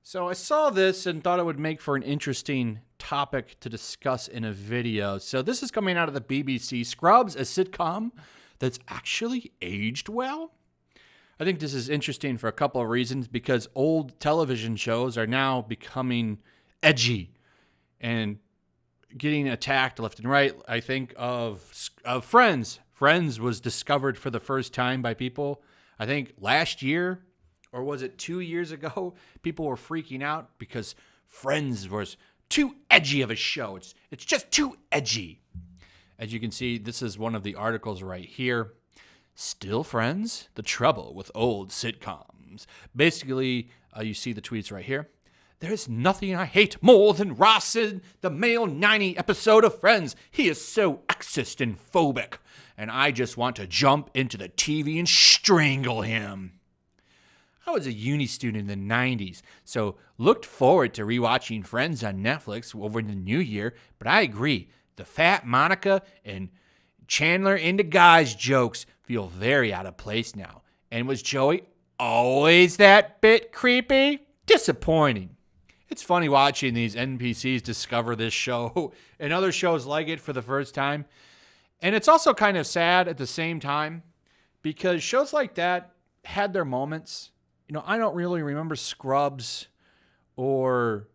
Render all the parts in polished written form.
So I saw this and thought it would make for an interesting topic to discuss in a video. So this is coming out of the BBC. Scrubs, a sitcom that's actually aged well. I think this is interesting for a couple of reasons because old television shows are now becoming edgy and getting attacked left and right. I think of Friends. Friends was discovered for the first time by people, I think last year, or was it 2 years ago? People were freaking out because Friends was too edgy of a show. It's just too edgy. As you can see, this is one of the articles right here. Still Friends? The trouble with old sitcoms. Basically, you see the tweets right here. There's nothing I hate more than Ross in the male 90 episode of Friends. He is so sexist and phobic, and I just want to jump into the TV and strangle him. I was a uni student in the 90s, so looked forward to rewatching Friends on Netflix over the new year, but I agree, the fat Monica and Chandler into guys jokes feel very out of place now. And was Joey always that bit creepy? Disappointing. It's funny watching these NPCs discover this show and other shows like it for the first time. And it's also kind of sad at the same time because shows like that had their moments. You know, I don't really remember Scrubs or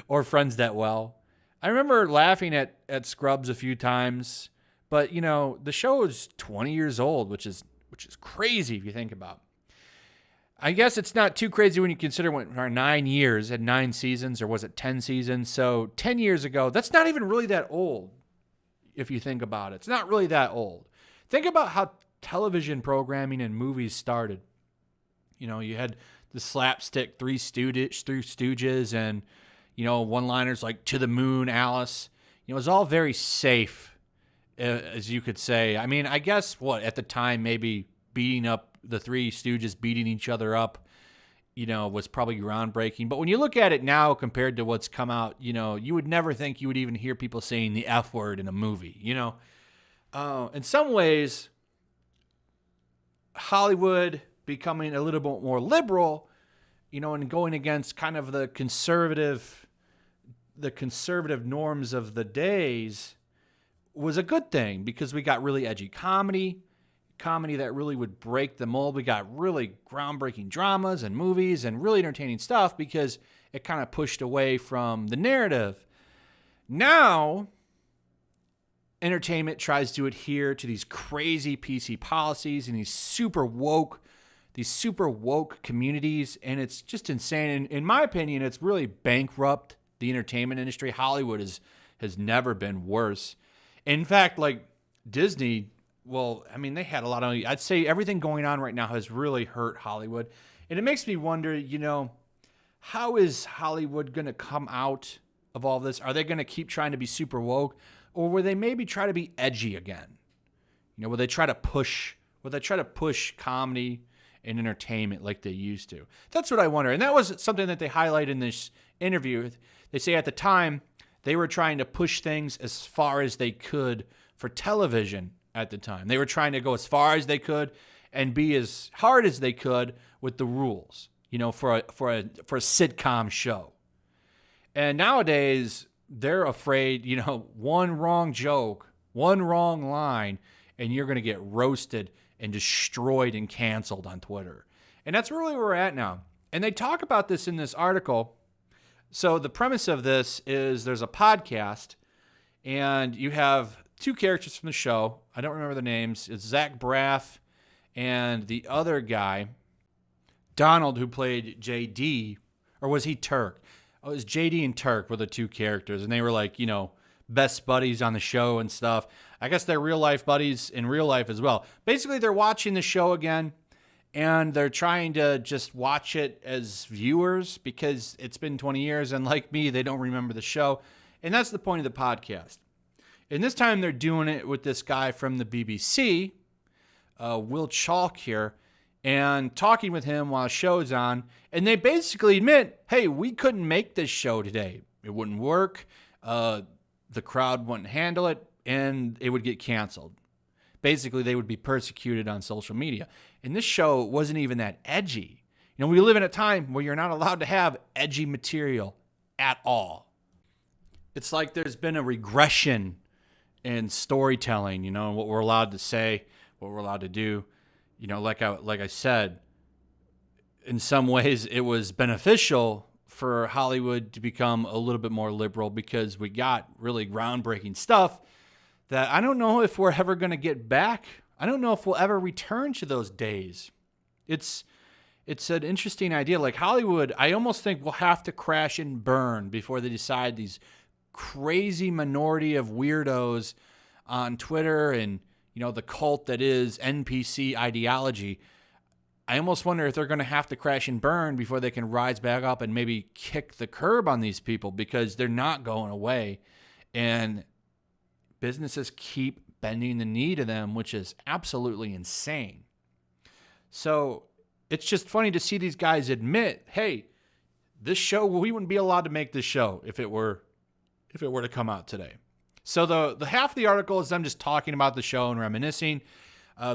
or Friends that well. I remember laughing at Scrubs a few times, but you know, the show is 20 years old, which is crazy if you think about it. I guess it's not too crazy when you consider when our 9 years had 9 seasons, or was it 10 seasons? So 10 years ago, that's not even really that old if you think about it. It's not really that old. Think about how television programming and movies started. You know, you had the slapstick Three Stooges and, you know, one-liners like To the Moon, Alice. You know, it was all very safe, as you could say. I mean, I guess, at the time, maybe beating up the Three Stooges, beating each other up, you know, was probably groundbreaking. But when you look at it now compared to what's come out, you know, you would never think you would even hear people saying the F word in a movie, you know. In some ways, Hollywood becoming a little bit more liberal, you know, and going against kind of the conservative norms of the days was a good thing because we got really edgy comedy that really would break the mold. We got really groundbreaking dramas and movies and really entertaining stuff because it kind of pushed away from the narrative. Now, entertainment tries to adhere to these crazy PC policies and these super woke communities, and it's just insane. And in my opinion, it's really bankrupt the entertainment industry. Hollywood has never been worse. In fact, like Disney, well, I mean, they had a lot of, I'd say everything going on right now has really hurt Hollywood. And it makes me wonder, you know, how is Hollywood going to come out of all this? Are they going to keep trying to be super woke, or will they maybe try to be edgy again? You know, will they try to push comedy and entertainment like they used to? That's what I wonder. And that was something that they highlight in this interview. They say at the time they were trying to push things as far as they could for television at the time. They were trying to go as far as they could and be as hard as they could with the rules, you know, for a sitcom show. And nowadays they're afraid, you know, one wrong joke, one wrong line, and you're going to get roasted and destroyed and canceled on Twitter. And that's really where we're at now. And they talk about this in this article. So the premise of this is there's a podcast, and you have 2 characters from the show. I don't remember the names. It's Zach Braff and the other guy, Donald, who played JD, or was he Turk? Oh, it was JD and Turk were the 2 characters, and they were like, you know, best buddies on the show and stuff. I guess they're real life buddies in real life as well. Basically, they're watching the show again, and they're trying to just watch it as viewers because it's been 20 years, and like me, they don't remember the show. And that's the point of the podcast. And this time they're doing it with this guy from the BBC, Will Chalk here, and talking with him while the show's on. And they basically admit, hey, we couldn't make this show today. It wouldn't work. The crowd wouldn't handle it, and it would get canceled. Basically, they would be persecuted on social media. And this show wasn't even that edgy. We live in a time where you're not allowed to have edgy material at all. It's like there's been a regression in storytelling, what we're allowed to say, what we're allowed to do. Like I said, in some ways it was beneficial for Hollywood to become a little bit more liberal because we got really groundbreaking stuff that I don't know if we're ever going to get back. I don't know if we'll ever return to those days. It's an interesting idea. Like Hollywood, I almost think will have to crash and burn before they decide these crazy minority of weirdos on Twitter and, the cult that is NPC ideology. I almost wonder if they're going to have to crash and burn before they can rise back up and maybe kick the curb on these people because they're not going away. And businesses keep bending the knee to them, which is absolutely insane. So it's just funny to see these guys admit, hey, this show, we wouldn't be allowed to make this show if it were to come out today. So the half of the article is them just talking about the show and reminiscing.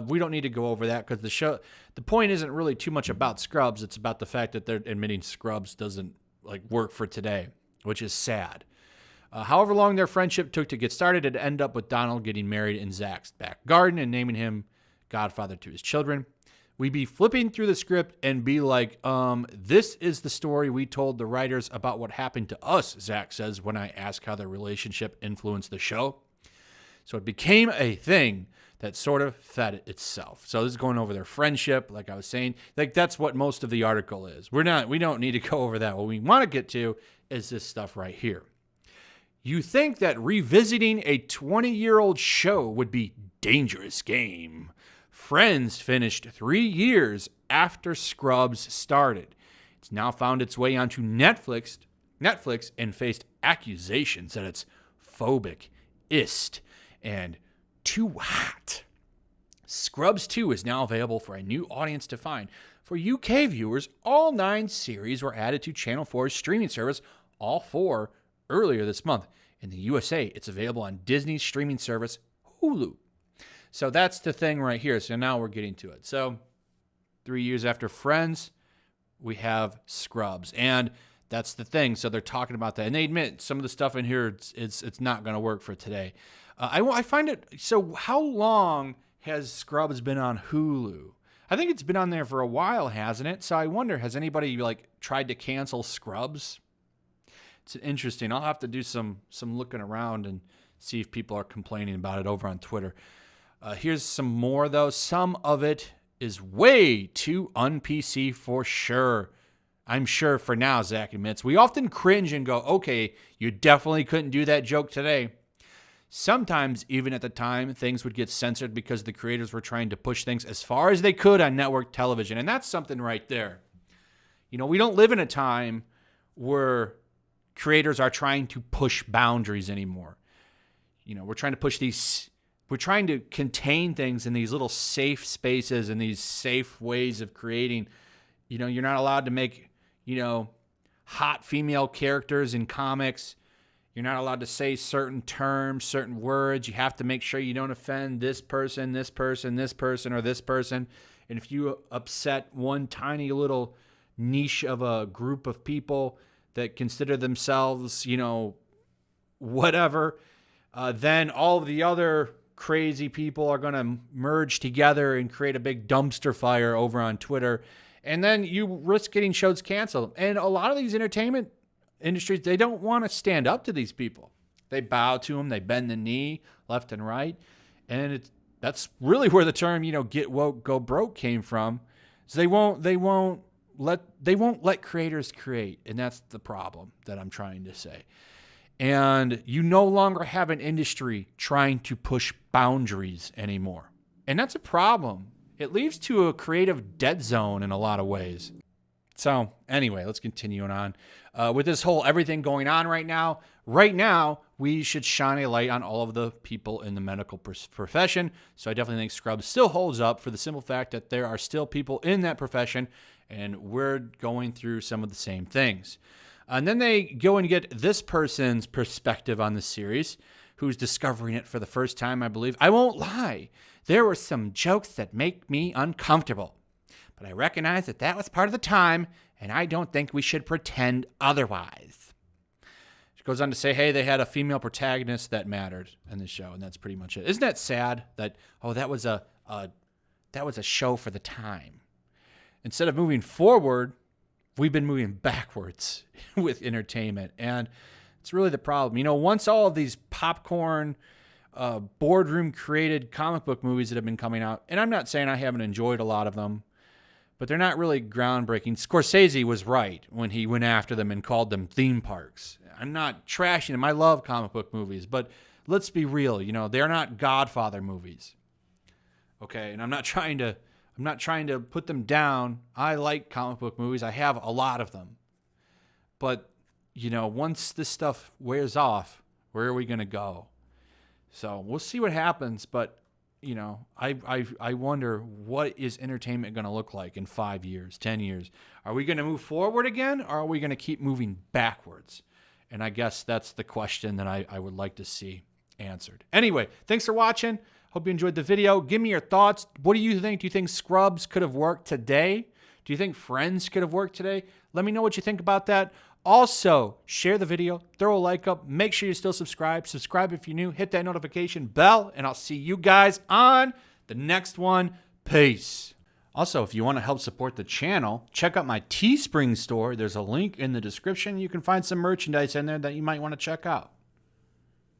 We don't need to go over that because the point isn't really too much about Scrubs. It's about the fact that they're admitting Scrubs doesn't work for today, which is sad. However long their friendship took to get started, it ended up with Donald getting married in Zach's back garden and naming him godfather to his children. We'd be flipping through the script and be like, this is the story we told the writers about what happened to us, Zach says when I ask how their relationship influenced the show. So it became a thing that sort of fed itself. So this is going over their friendship, like I was saying. That's what most of the article is. We don't need to go over that. What we want to get to is this stuff right here. You think that revisiting a 20-year-old show would be dangerous game. Friends finished 3 years after Scrubs started. It's now found its way onto Netflix and faced accusations that it's phobic, and too hot. Scrubs 2 is now available for a new audience to find. For UK viewers, all 9 series were added to Channel 4's streaming service, all 4 earlier this month. In the USA, it's available on Disney's streaming service, Hulu. So that's the thing right here. So now we're getting to it. So 3 years after Friends, we have Scrubs. And that's the thing. So they're talking about that. And they admit some of the stuff in here, it's not going to work for today. I find it, so how long has Scrubs been on Hulu? I think it's been on there for a while, hasn't it? So I wonder, has anybody tried to cancel Scrubs? It's interesting. I'll have to do some looking around and see if people are complaining about it over on Twitter. Here's some more, though. Some of it is way too un-PC for sure. I'm sure for now, Zach admits. We often cringe and go, okay, you definitely couldn't do that joke today. Sometimes, even at the time, things would get censored because the creators were trying to push things as far as they could on network television. And that's something right there. We don't live in a time where creators are trying to push boundaries anymore. We're trying to contain things in these little safe spaces and these safe ways of creating. You're not allowed to make, hot female characters in comics. You're not allowed to say certain terms, certain words. You have to make sure you don't offend this person, this person, this person, or this person. And if you upset one tiny little niche of a group of people that consider themselves, whatever, then all of the other crazy people are going to merge together and create a big dumpster fire over on Twitter. And then you risk getting shows canceled. And a lot of these entertainment industries, they don't want to stand up to these people. They bow to them. They bend the knee left and right. And that's really where the term, get woke, go broke came from. So they won't let creators create. And that's the problem that I'm trying to say. And you no longer have an industry trying to push boundaries anymore. And that's a problem. It leads to a creative dead zone in a lot of ways. So anyway, let's continue on. With this whole everything going on right now, we should shine a light on all of the people in the medical profession. So I definitely think Scrubs still holds up for the simple fact that there are still people in that profession, and we're going through some of the same things. And then they go and get this person's perspective on the series, who's discovering it for the first time, I believe. I won't lie. There were some jokes that make me uncomfortable. but I recognize that that was part of the time, and I don't think we should pretend otherwise. She goes on to say, hey, they had a female protagonist that mattered in the show, and that's pretty much it. Isn't that sad that, that was a show for the time? Instead of moving forward, we've been moving backwards with entertainment, and it's really the problem. You know, once all of these popcorn, boardroom-created comic book movies that have been coming out, and I'm not saying I haven't enjoyed a lot of them, but they're not really groundbreaking. Scorsese was right when he went after them and called them theme parks. I'm not trashing them. I love comic book movies, but let's be real. You know, they're not Godfather movies. Okay, and I'm not trying to put them down. I like comic book movies. I have a lot of them. But, you know, once this stuff wears off, where are we going to go? So we'll see what happens, but you know, I wonder, what is entertainment going to look like in 5 years, 10 years? Are we going to move forward again, or are we going to keep moving backwards? And I guess that's the question that I would like to see answered. Anyway, thanks for watching. Hope you enjoyed the video. Give me your thoughts. What do you think? Do you think Scrubs could have worked today? Do you think Friends could have worked today? Let me know what you think about that. Also, share the video, throw a like up, make sure you still subscribe. Subscribe if you're new, hit that notification bell, and I'll see you guys on the next one. Peace. Also, if you want to help support the channel, check out my Teespring store. There's a link in the description. You can find some merchandise in there that you might want to check out.